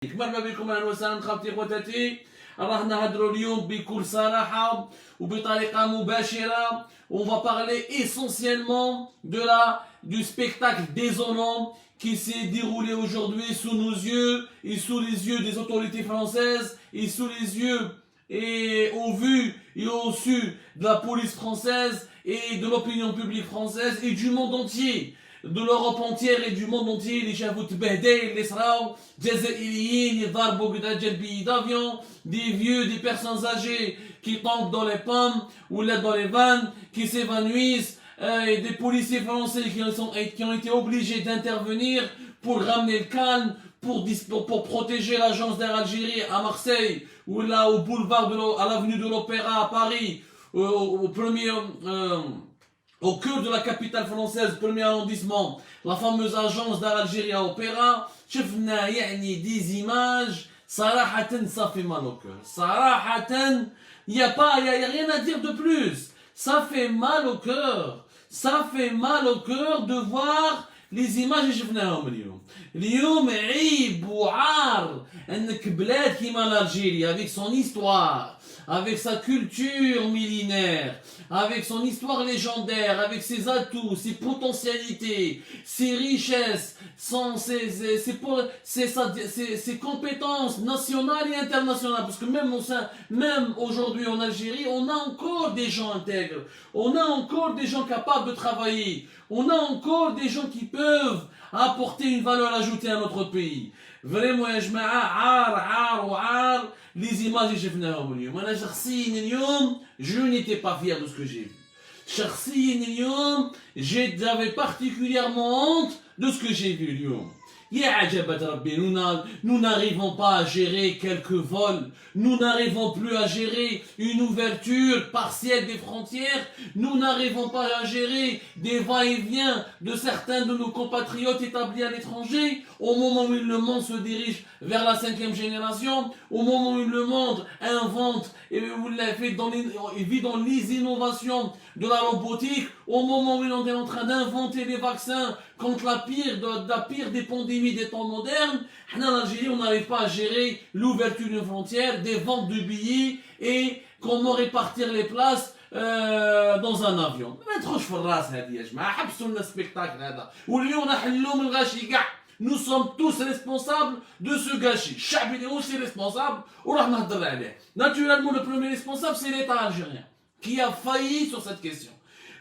مرحبا بكم اهلا وسهلا خالتي خواتاتي. راه نهضروا اليوم بكل صراحه وبطريقه مباشره. On va parler essentiellement du spectacle désolant qui s'est déroulé aujourd'hui sous nos yeux et sous les yeux des autorités françaises et sous les yeux et au vu et au su de la police française et de l'opinion publique française et du monde entier, de l'Europe entière et du monde entier. Les شافوا تبهدل اللي صراو جزائريين يضربوا قدام ديال بيي d'avion, des vieux, des personnes âgées qui tombent dans les pommes ou là dans les vannes, qui s'évanouissent, et des policiers français qui ont été obligés d'intervenir pour ramener le calme, pour protéger l'agence d'Air Algérie à Marseille ou là au boulevard à l'avenue de l'Opéra à Paris, au cœur de la capitale française, premier arrondissement, la fameuse agence d'Air Algérie à Opéra. شفنا يعني des images صراحة ça fait mal au cœur. صراحة il y a rien à dire de plus. Ça fait mal au cœur. Ça fait mal au cœur de voir les images اللي شفناهم اليوم. اليوم عيب وعار انك بلاد كيما l'Algérie avec son histoire, avec sa culture millénaire, avec son histoire légendaire, avec ses atouts, ses potentialités, ses richesses, ses compétences nationales et internationales. Parce que même aujourd'hui en Algérie, on a encore des gens intègres, on a encore des gens capables de travailler, on a encore des gens qui peuvent apporter une valeur ajoutée à notre pays. Vraiment يا جماعة عار وعار les images اللي شفناهم اليوم. أنا شخصيا اليوم je n'étais pas fier de ce que j'ai vu. شخصيا اليوم j'avais particulièrement honte de ce que j'ai vu اليوم. يا عجبة ربي, nous n'arrivons pas à gérer quelques vols, nous n'arrivons plus à gérer une ouverture partielle des frontières, nous n'arrivons pas à gérer des va-et-vient de certains de nos compatriotes établis à l'étranger, au moment où le monde se dirige vers la 5e génération, au moment où le monde invente et vit dans les innovations de la robotique, au moment où on est en train d'inventer des vaccins contre la pire des pandémies des temps modernes. En Algérie, on n'arrive pas à gérer l'ouverture d'une frontière, des ventes de billets et comment répartir les places dans un avion. ما تخش في الراس هذه يا جماعة, حبسوا لنا السبيكتاكل هذا. واليوم نحلوا من الغاشي كاع. Nous sommes tous responsables de ce gâchis. الشعب est aussi responsable وراح نهضر عليه. Naturellement, le premier responsable, c'est l'État algérien qui a failli sur cette question.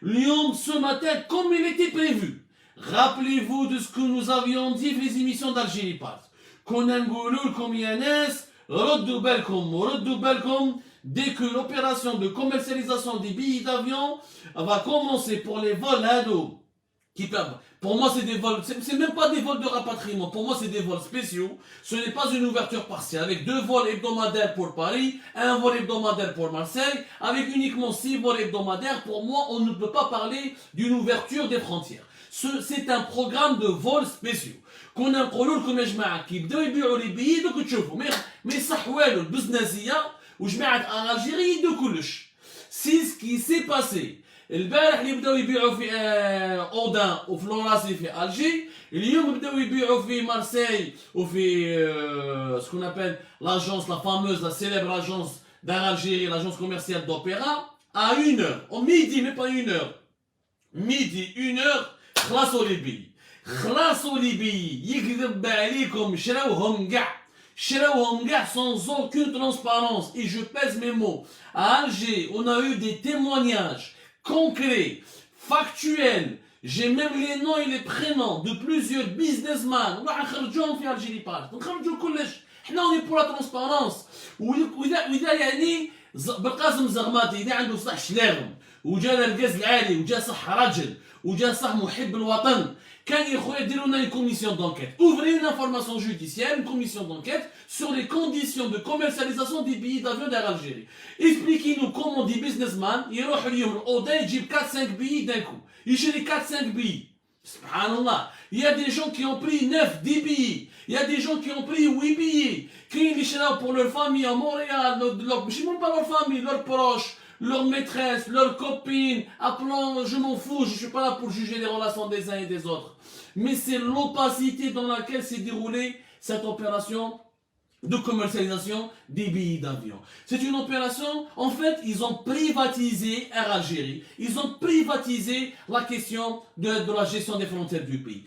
Lyon, ce matin, comme il était prévu. Rappelez-vous de ce que nous avions dit dans les émissions d'Algérie Part. Qu'on a نقولوا لكم يا ناس ردوا بالكم dès que l'opération de commercialisation des billets d'avion va commencer pour les vols hado. Pour moi, c'est des vols, c'est même pas des vols de rapatriement. Pour moi, c'est des vols spéciaux. Ce n'est pas une ouverture partielle. Avec 2 vols hebdomadaires pour Paris, 1 vol hebdomadaire pour Marseille, avec uniquement 6 vols hebdomadaires. Pour moi, on ne peut pas parler d'une ouverture des frontières. C'est un programme de vols spéciaux. كنا نقولوا لكم يا جماعه كي بداو يبيعوا لي بيي دوك تشوفوا مي صح والو البزنسيه وجماعه الجيري يدوا كلش. سي سكي سي باسي. البارح اللي بداو يبيعوا في اودان وفي لوراسي في الجي, اليوم بداو يبيعوا في مارسيل وفي ce qu'on appelle l'agence, la fameuse, la célèbre agence d'Air Algérie, l'agence commerciale d'Opéra, à 1h, au midi, mais pas 1h. Midi, 1h, خلاصوا لي بي. خلاصوا لي بي. يكذب عليكم, شراوهم كاع sans aucune transparence. Et je pèse mes mots. À Alger, on a eu des témoignages concrets, factuels. J'ai même les noms et les prénoms de plusieurs businessmen. نخرجوهم في Algérie Part. نخرجوا كلش. احنا on est pour la transparence. وإذا يعني بالقاسم زغماتي إذا عنده صح شلاغم وجا القز العالي وجا صح رجل وجا صح محب الوطن, كان يا خويا ديروا لنا une commission d'enquête. Ouvrez une information judiciaire, une commission d'enquête sur les conditions de commercialisation des billets d'avion d'Air Algérie. Expliquez-nous comment des businessmen يروح اليوم الأوضة يجيب 4-5 billets d'un coup. يشري 4-5 billets. Subhanallah. Il y a des gens qui ont pris 9, 10 billets. Il y a des gens qui ont pris 8 billets. Qui les chiraient pour leur famille à Montréal, je ne même pas leur famille, leurs proches, leurs maîtresses, leurs copines, appelant, je m'en fous, je ne suis pas là pour juger les relations des uns et des autres. Mais c'est l'opacité dans laquelle s'est déroulée cette opération de commercialisation des billets d'avion. C'est une opération, en fait, ils ont privatisé Air Algérie. Ils ont privatisé la question de la gestion des frontières du pays.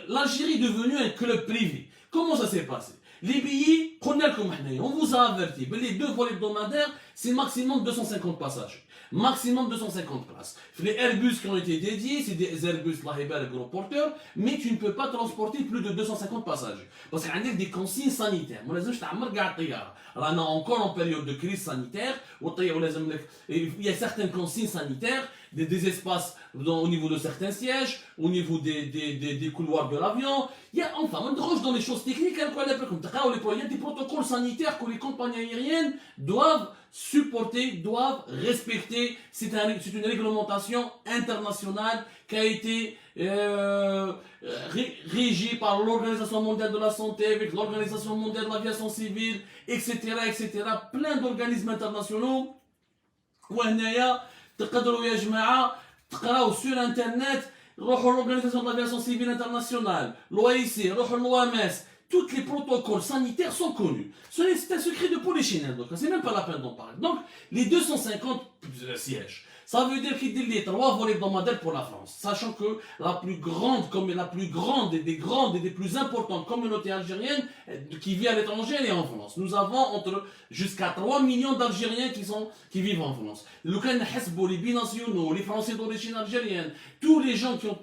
L'Algérie est devenue un club privé. Comment ça s'est passé? Les billets, on vous a averti, les 2 vols hebdomadaires, c'est maximum 250 passages. Maximum 250 places. Les Airbus qui ont été dédiés, c'est des Airbus Lahibel gros porteurs, mais tu ne peux pas transporter plus de 250 passagers. Parce qu'il y a des consignes sanitaires. On est encore en période de crise sanitaire. Il y a certaines consignes sanitaires, des espaces au niveau de certains sièges, au niveau des couloirs de l'avion. Il y a, enfin, on droge dans les choses techniques, il y a des protocoles sanitaires que les compagnies aériennes doivent supporter, doivent respecter. C'est une réglementation internationale qui a été régie par l'Organisation mondiale de la santé, avec l'Organisation mondiale de l'aviation civile, etc., etc. Plein d'organismes internationaux. وهنايا تقدروا يا جماعة تقراو sur internet روحوا l'Organisation de l'aviation civile internationale, l'OIC, روحوا l'OMS. Tous les protocoles sanitaires sont connus. C'est un secret de polichinelle, donc c'est même pas la peine d'en parler. Donc, les 250 sièges, ça veut dire qu'il y a 3 vols hebdomadaires pour la France. Sachant que la plus grande et des plus importantes communautés algériennes qui vivent à l'étranger, elle est en France. Nous avons jusqu'à 3 millions d'Algériens qui vivent en France. Les binationaux, les Français d'origine algérienne, tous les gens qui ont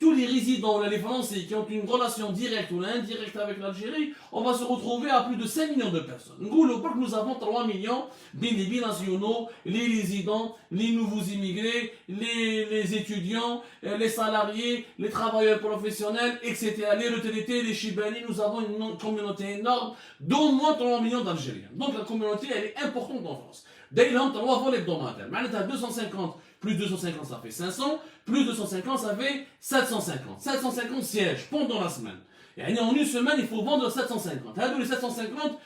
tous les résidents, les Français qui ont une relation directe ou indirecte avec l'Algérie, on va se retrouver à plus de 5 millions de personnes. Nous avons 3 millions, les binationaux, les résidents, les nouveaux immigrés, les étudiants, les salariés, les travailleurs professionnels, etc. Les retraités, les chibani, nous avons une communauté énorme d'au moins 3 millions d'Algériens. Donc la communauté, elle est importante en France. D'ailleurs, 3 vols hebdomadaires. Maintenant, 250, plus 250, ça fait 500, plus 250, ça fait 750. 750 sièges pendant la semaine. Et en une semaine, il faut vendre 750. Les 750,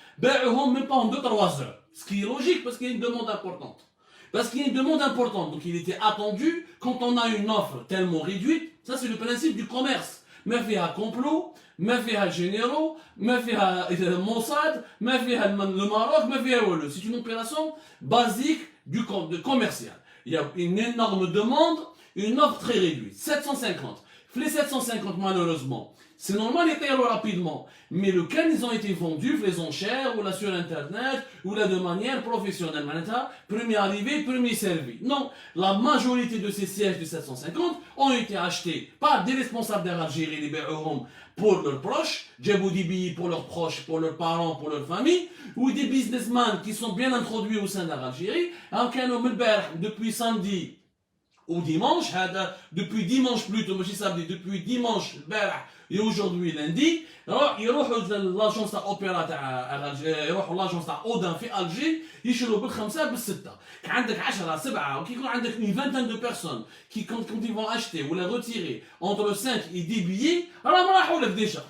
même pas en 2-3 heures. Ce qui est logique parce qu'il y a une demande importante. Parce qu'il y a une demande importante. Donc il était attendu, quand on a une offre tellement réduite, ça c'est le principe du commerce. Mais fait un complot, mais fait un généraux, mais fait un Mossad, mais fait le Maroc, mais fait un. C'est une opération basique de commercial. Il y a une énorme demande, une offre très réduite. 750. Les 750, malheureusement, c'est normal, ils payent rapidement. Mais lequel ils ont été vendus, les enchères, ou là sur Internet, ou là de manière professionnelle. Premier arrivé, premier servi. Non, la majorité de ces sièges de 750 ont été achetés par des responsables d'Air Algérie, les Béhourom, pour leurs proches, Djaboudi pour leurs proches, pour leurs parents, pour leur famille, ou des businessmen qui sont bien introduits au sein d'Air Algérie, depuis samedi ou dimanche, depuis dimanche plutôt, depuis dimanche et aujourd'hui lundi, يروحوا لاجونس تاع اوبيرا تاع يروحوا لاجونس تاع اودان في الجي يشروا بالخمسه بالسته. كان عندك 10 7 وكي يكون عندك une vingtaine de personnes qui quand ils vont acheter ou la retirer entre 5 et 10 billets, راهم راحوا لك ديجا.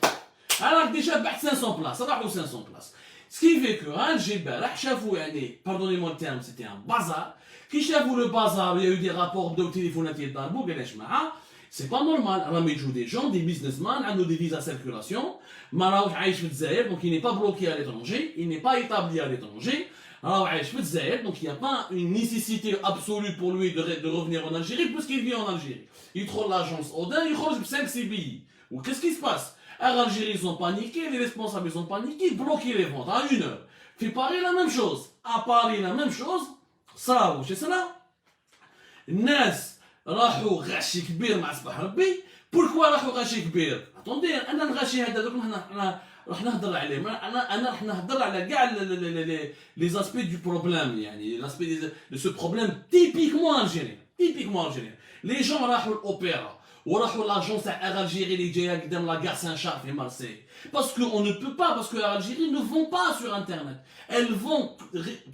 راك ديجا بعت 500 بلاص، راحوا 500 بلاص. Ce qui fait que الجي البارح شافوا يعني pardonnez-moi le terme, c'était un bazar. كي شافوا le bazar, il y a eu des rapports de téléphonات يضربوا قال يا جماعه c'est pas normal. Alors, il joue des gens, des businessmen, ont des visas à circulation. Maroc donc il n'est pas bloqué à l'étranger, il n'est pas établi à l'étranger. Alors, donc il n'y a pas une nécessité absolue pour lui de revenir en Algérie, puisqu'il vit en Algérie. Il trouve l'agence Odin, il trouve 5 billets. Ou qu'est-ce qui se passe? Air Algérie, ils ont paniqué, les responsables, ils ont paniqué, bloqué les ventes à 1 heure. Fait Paris la même chose. À Paris la même chose. Ça, c'est cela. Nas. راحوا غاشي كبير مع صباح ربي. بوركوا راحوا غاشي كبير؟ اتوندي انا الغاشي هذا دوك راح نهضر عليه. انا راح نهضر على كاع لي زاسبي دو بروبليم، يعني لاسبي دو سو بروبليم تيبيكمون الجيريان. لي جون راحوا الاوبرا وراحوا لاجونس تاع Air Algérie اللي جايه قدام لا غار سان شارل في مارسيل. Parce qu'on ne peut pas, parce que Air Algérie ne vend pas sur Internet. Elles vendent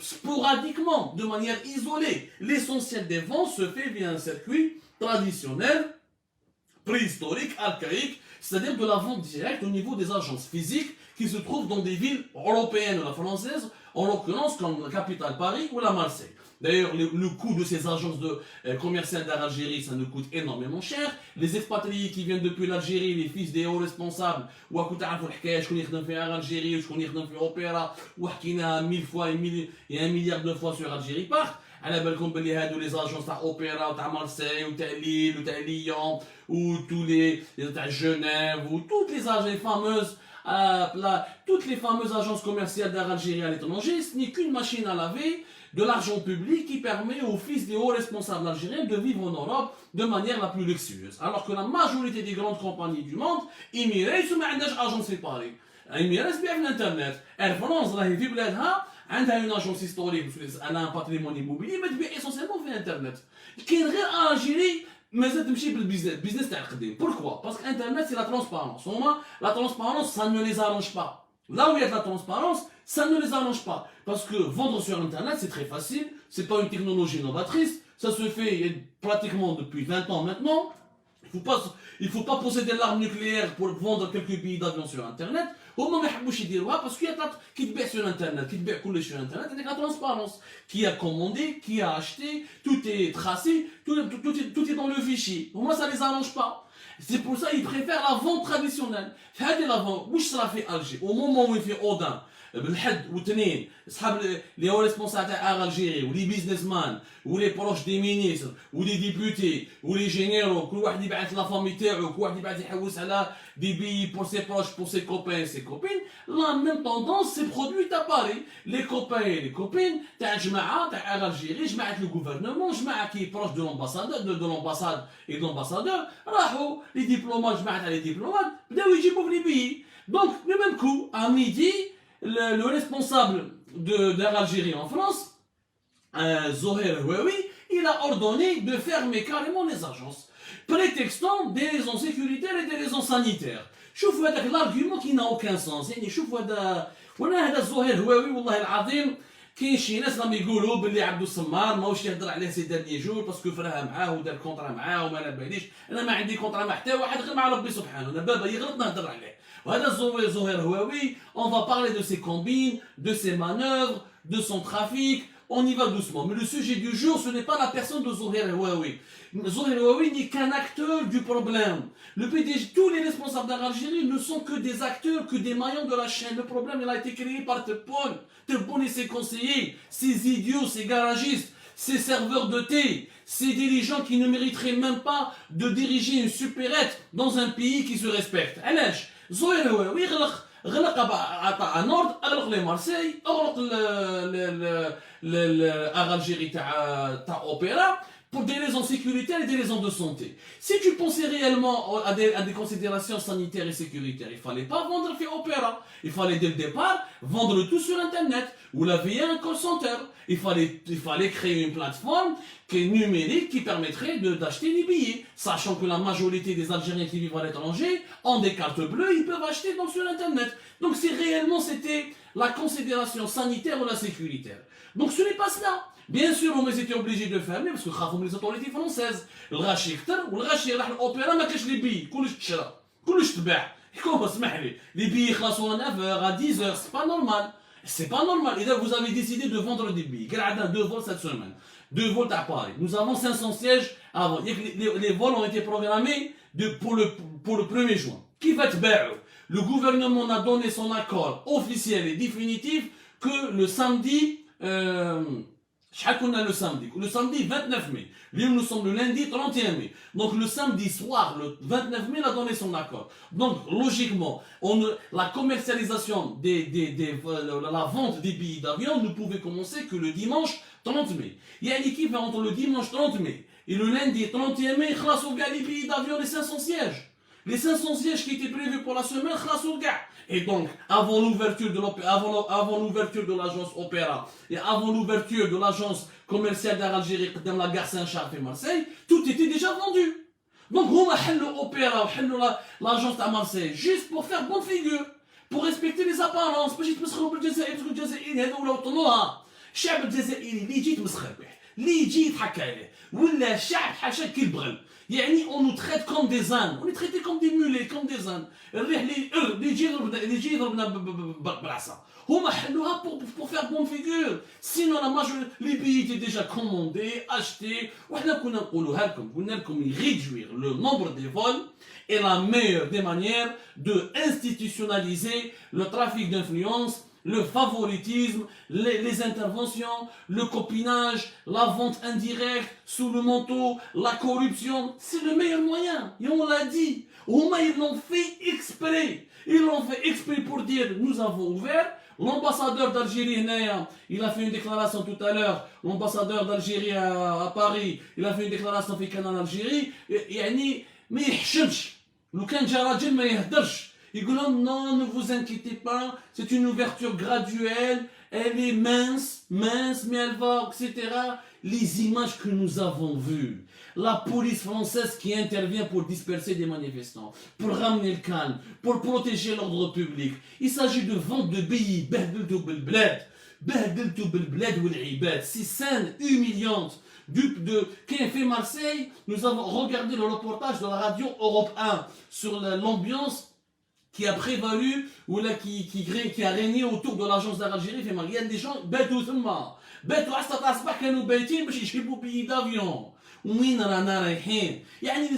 sporadiquement, de manière isolée. L'essentiel des ventes se fait via un circuit traditionnel, préhistorique, archaïque, c'est-à-dire de la vente directe au niveau des agences physiques qui se trouvent dans des villes européennes ou la française en l'occurrence comme la capitale Paris ou la Marseille. D'ailleurs, le coût de ces agences commerciales d'Algérie, ça nous coûte énormément cher. Les expatriés qui viennent depuis l'Algérie, les fils des hauts responsables, ou à côté de l'Hikaye, je connais fait Algérie, je connais fait Opéra, ou qui a 1000 fois et 1 milliard de fois sur Algérie Park. على بالكم بلي هادو les agences تاع اوبرا وتاع مارسيل وتاع ليل وتاع ليون ou tous les تاع Genève ou toutes les agences fameuses toutes les fameuses agences commerciales d'Algérie à l'étranger, ce n'est qu'une machine à laver de l'argent public qui permet aux fils des hauts responsables algériens de vivre en Europe de manière la plus luxueuse. Alors que la majorité des grandes compagnies du monde, Emirates وما عندهاش agence séparée. Emirates بيع في الانترنت. Air France راهي في بلادها عندها une agence historique, elle a un patrimoine immobilier, mais تبيع essentiellement في الانترنت. كاين غير Algérie مازال تمشي بالبيزنس تاع القديم. Pourquoi? Parce que Internet c'est la transparence. Au moins, la transparence ça ne les arrange pas. Là où il y a de la transparence, ça ne les arrange pas. Parce que vendre sur Internet, c'est très facile. C'est pas une technologie novatrice. Ça se fait pratiquement depuis 20 ans maintenant. Il faut pas posséder l'arme nucléaire pour vendre quelques billets d'avion sur Internet. Au moment où parce qu'il y a qui te sur Internet, qui te coller sur Internet, avec la transparence. Qui a commandé, qui a acheté, tout est tracé, tout est dans le fichier. Au moins, ça les arrange pas. C'est pour ça qu'ils préfèrent la vente traditionnelle. هذه la vente, واش صرا في Alger au moment où il fait Odin بالحد واثنين اصحاب اللي هو ريسبونسابل تاع Algérie ولي بيزنس مان ولي بروش دي مينيستر ولي ديبوتي ولي جينيرو كل واحد يبعث لا فامي تاعو كل واحد يبعث يحوس على دي بي pour ses proches pour ses copains et ses copines. La même tendance s'est produite à Paris. Les copains et les copines تاع جماعه تاع Algérie جماعه le gouvernement جماعه qui est proche de l'ambassadeur de l'ambassade et de l'ambassadeur راحوا les diplomates جماعه les diplomates بداو يجيبوا في les billets. Donc le même coup à midi le responsable d'Algérie en France, Zoher Houaoui, il a ordonné de fermer carrément les agences, prétextant des raisons sécuritaires et des raisons sanitaires. شوفوا هذاك l'argument qui n'a aucun sens. يعني شوفوا هذا زهير هواوي والله العظيم كاين شي ناس راهم يقولوا باللي عبدو السمار ماهوش يهضر عليه سي دانيي جور باسكو فراها معاه ودار كونطرا معاه وما على باليش. انا ما عندي كونطرا مع حتى واحد غير مع ربي سبحانه. انا بابا يغلط نهضر عليه. وهذا زهير هواوي on va parler de ses combines, de ses manœuvres, de son trafic. On y va doucement. Mais le sujet du jour, ce n'est pas la personne de Zoher Houaoui. Zoher Houaoui n'est qu'un acteur du problème. Le PDG, tous les responsables d'Algérie ne sont que des acteurs, que des maillons de la chaîne. Le problème, il a été créé par Tebboune et ses conseillers, ces idiots, ces garagistes, ces serveurs de thé, ces dirigeants qui ne mériteraient même pas de diriger une supérette dans un pays qui se respecte. علاش Zoher Houaoui غلق à Nord, اغلق les Marseille, اغلق l'Algérie تاع Opéra pour des raisons sécuritaires et des raisons de santé. Si tu pensais réellement à des considérations sanitaires et sécuritaires, il ne fallait pas vendre fait Opéra. Il fallait dès le départ vendre tout sur Internet ou la payer un call center. Il fallait créer une plateforme qui est numérique qui permettrait d'acheter des billets. Sachant que la majorité des Algériens qui vivent à l'étranger ont des cartes bleues, ils peuvent acheter donc sur Internet. Donc si réellement c'était la considération sanitaire ou la sécuritaire. Donc ce n'est pas cela. Bien sûr, on était obligé de fermer parce que خافوا les autorités françaises. الغاشي كتر والغاشي راح الأوبرا ما كاش لي بي كلش تشرى كلش تباع. كوم اسمح لي les billets يخلصوا à 9h à 10h, c'est pas normal. C'est pas normal. Et là, vous avez décidé de vendre des billets. Quel a 2 vols cette semaine? 2 vols à Paris. Nous avons 500 sièges avant. Les vols ont été programmés pour le 1er juin. Qui va te faire? Le gouvernement a donné son accord officiel et définitif que le samedi le samedi 29 mai. Nous sommes le lundi 31 mai. Donc le samedi soir, le 29 mai, il a donné son accord. Donc logiquement, la commercialisation la vente des billets d'avion ne pouvait commencer que le dimanche 30 mai. Il y a une équipe entre le dimanche 30 mai et le lundi 31 mai, il y a les billets d'avion, les 500 sièges. Les 500 sièges qui étaient prévus pour la semaine, et donc, avant l'ouverture de l'agence Opéra et avant l'ouverture de l'agence commerciale d'Algérie dans la gare Saint-Charles et Marseille, tout était déjà vendu. Donc, on a l'Opéra, l'agence à Marseille, juste pour faire bonne figure, pour respecter les apparences. الشعب الجزائري اللي يجي يتمسخر به اللي يجي يضحك عليه ولا الشعب حاشا كي البغل. يعني on nous traite comme des ânes, on est traité comme des mulets, comme des ânes. الريح اللي يجي يضربنا بالعصا هما حلوها pour faire bonne figure. Sinon la majorité les billets étaient déjà commandés, achetés. وحنا كنا نقولوها لكم قلنا لكم réduire le nombre des vols est la meilleure des manières de institutionnaliser le trafic d'influence, le favoritisme, les interventions, le copinage, la vente indirecte sous le manteau, la corruption. C'est le meilleur moyen. Et on l'a dit. Au moins, ils l'ont fait exprès. Ils l'ont fait exprès pour dire nous avons ouvert. L'ambassadeur d'Algérie, il a fait une déclaration tout à l'heure. L'ambassadeur d'Algérie à Paris, il a fait une déclaration في canal Algérie. يعني ما يحشمش. لو كان جا راجل ما يهدرش. يقول لهم non, ne vous inquiétez pas, c'est une ouverture graduelle, elle est mince, mais elle va, etc. Les images que nous avons vues, la police française qui intervient pour disperser des manifestants, pour ramener le calme, pour protéger l'ordre public. Il s'agit de vente de billets, بهدلتوا بالبلاد والعباد. Ces scènes humiliantes. Qui a fait Marseille, nous avons regardé le reportage de la radio Europe 1 sur l'ambiance qui a prévalu ou là qui a régné autour de l'agence d'Algérie. Il y a des gens باتوا ثما باتوا على السطح الصباح كانوا بايتين باش يجيبوا بيي دافيون. وين رانا رايحين؟ يعني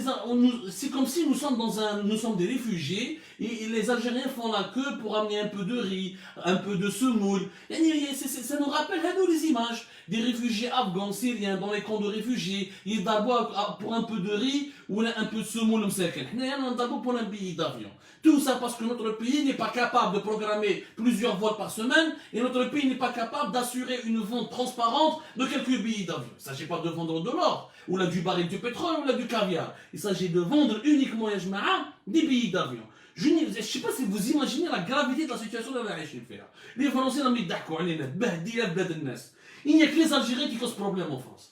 c'est comme si nous sommes des réfugiés et les Algériens font la queue pour amener un peu de riz, un peu de semoule. يعني ça nous rappelle les images des réfugiés afghans, syriens dans les camps de réfugiés. Ils d'abord pour un peu de riz ou un peu de semoule مساكن. حنا d'abord pour un billet d'avion. Tout ça parce que notre pays n'est pas capable de programmer plusieurs vols par semaine et notre pays n'est pas capable d'assurer une vente transparente de quelques billets d'avion. Il ne s'agit pas de vendre de l'or, ou là du baril du pétrole, ou là du caviar. Il s'agit de vendre uniquement des billets d'avion. Je ne sais pas si vous imaginez la gravité de la situation dans laquelle je suis. Les Français n'ont pas d'accord. Il n'y a que les Algériens qui causent problème en France.